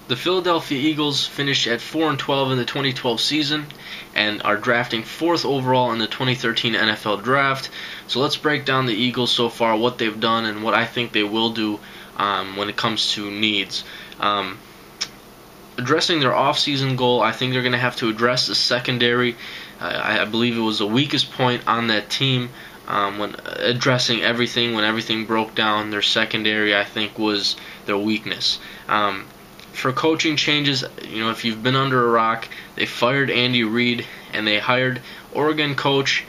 The Philadelphia Eagles finished at 4-12 in the 2012 season and are drafting 4th overall in the 2013 NFL Draft. So let's break down the Eagles so far, what they've done, and what I think they will do when it comes to needs. Addressing their offseason goal, I think they're going to have to address the secondary. I believe it was the weakest point on that team. When addressing everything, when everything broke down, their secondary, I think, was their weakness. For coaching changes, if you've been under a rock, they fired Andy Reid and they hired Oregon coach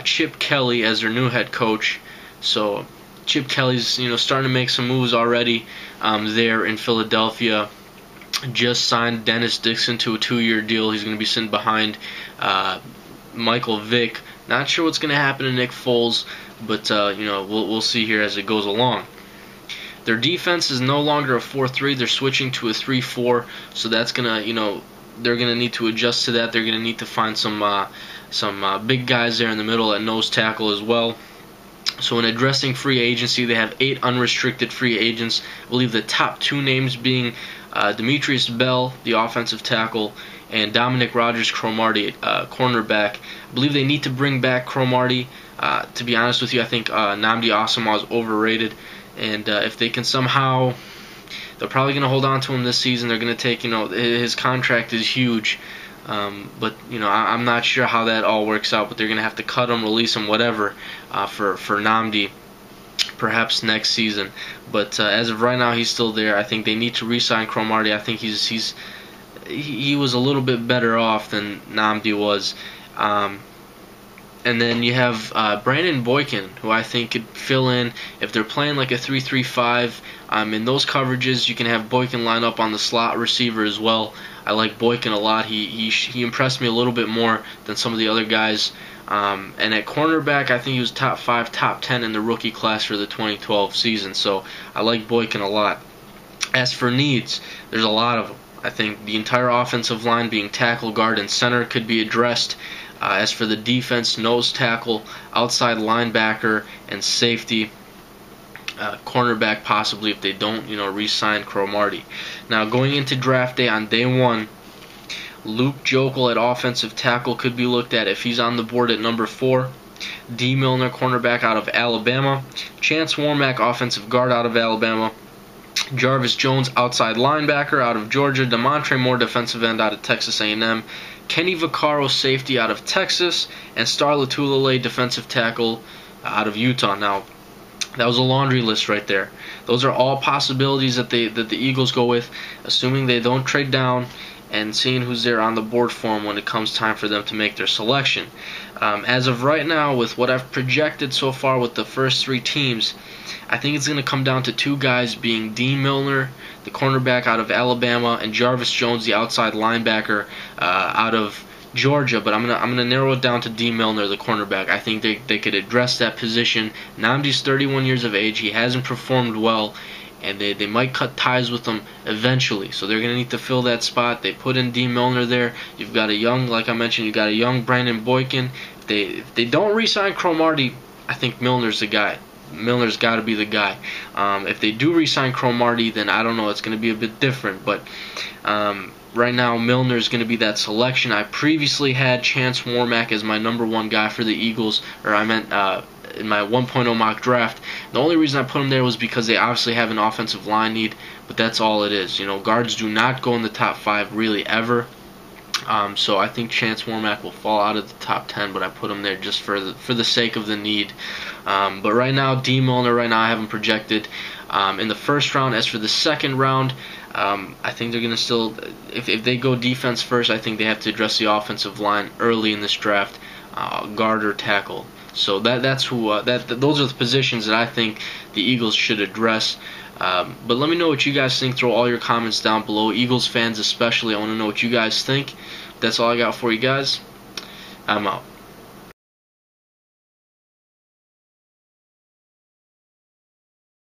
Chip Kelly as their new head coach. So Chip Kelly's starting to make some moves already there in Philadelphia. Just signed Dennis Dixon to a 2-year deal. He's going to be sitting behind Michael Vick. Not sure what's going to happen to Nick Foles, but we'll see here as it goes along. Their defense is no longer a 4-3. They're switching to a 3-4. So that's gonna, they're gonna need to adjust to that. They're gonna need to find some big guys there in the middle at nose tackle as well. So in addressing free agency, they have 8 unrestricted free agents. I believe the top 2 names being Demetrius Bell, the offensive tackle, and Dominic Rodgers-Cromartie, cornerback. I believe they need to bring back Cromartie. To be honest with you, I think Nnamdi Asomugha is overrated. And if they can somehow, they're probably going to hold on to him this season. They're going to take, his contract is huge. But I'm not sure how that all works out. But they're going to have to cut him, release him, whatever, for Nnamdi, perhaps next season. But as of right now, he's still there. I think they need to re-sign Cromartie. I think he was a little bit better off than Nnamdi was. And then you have Brandon Boykin, who I think could fill in if they're playing like a 3-3-5. In those coverages, you can have Boykin line up on the slot receiver as well. I like Boykin a lot. He impressed me a little bit more than some of the other guys. And at cornerback, I think he was top 5, top 10 in the rookie class for the 2012 season. So I like Boykin a lot. As for needs, there's a lot of them. I think the entire offensive line, being tackle, guard, and center, could be addressed. As for the defense, nose tackle, outside linebacker, and safety, cornerback possibly if they don't, re-sign Cromartie. Now going into draft day on day 1, Luke Joeckel at offensive tackle could be looked at if he's on the board at number 4. D. Milner, cornerback out of Alabama. Chance Warmack, offensive guard out of Alabama. Jarvis Jones, outside linebacker out of Georgia. Demontre Moore, defensive end out of Texas A&M. Kenny Vaccaro, safety out of Texas. And Star Lotulelei, defensive tackle out of Utah. Now, that was a laundry list right there. Those are all possibilities that the Eagles go with, assuming they don't trade down and seeing who's there on the board for them when it comes time for them to make their selection. As of right now, with what I've projected so far with the first 3 teams, I think it's going to come down to 2 guys, being Dean Milner, the cornerback out of Alabama, and Jarvis Jones, the outside linebacker out of Georgia. But I'm gonna narrow it down to Dean Milner, the cornerback. I think they could address that position. Nnamdi's 31 years of age. He hasn't performed well, and they might cut ties with him eventually. So they're going to need to fill that spot. They put in Dean Milner there. You've got a young, like I mentioned, you've got a young Brandon Boykin. If they don't re-sign Cromartie, I think Milner's the guy. Milner's got to be the guy. If they do re-sign Cromartie, then I don't know. It's going to be a bit different. But right now, Milner's going to be that selection. I previously had Chance Warmack as my number 1 guy for the Eagles, or I meant in my 1.0 mock draft. The only reason I put him there was because they obviously have an offensive line need, but that's all it is. Guards do not go in the top 5 really ever. So I think Chance Warmack will fall out of the top 10, but I put him there just for the sake of the need. But right now, D. Milner, I have him projected in the first round. As for the second round, I think they're going to still, if they go defense first, I think they have to address the offensive line early in this draft, guard or tackle. So those are the positions that I think the Eagles should address. But let me know what you guys think. Throw all your comments down below. Eagles fans especially, I want to know what you guys think. That's all I got for you guys. I'm out.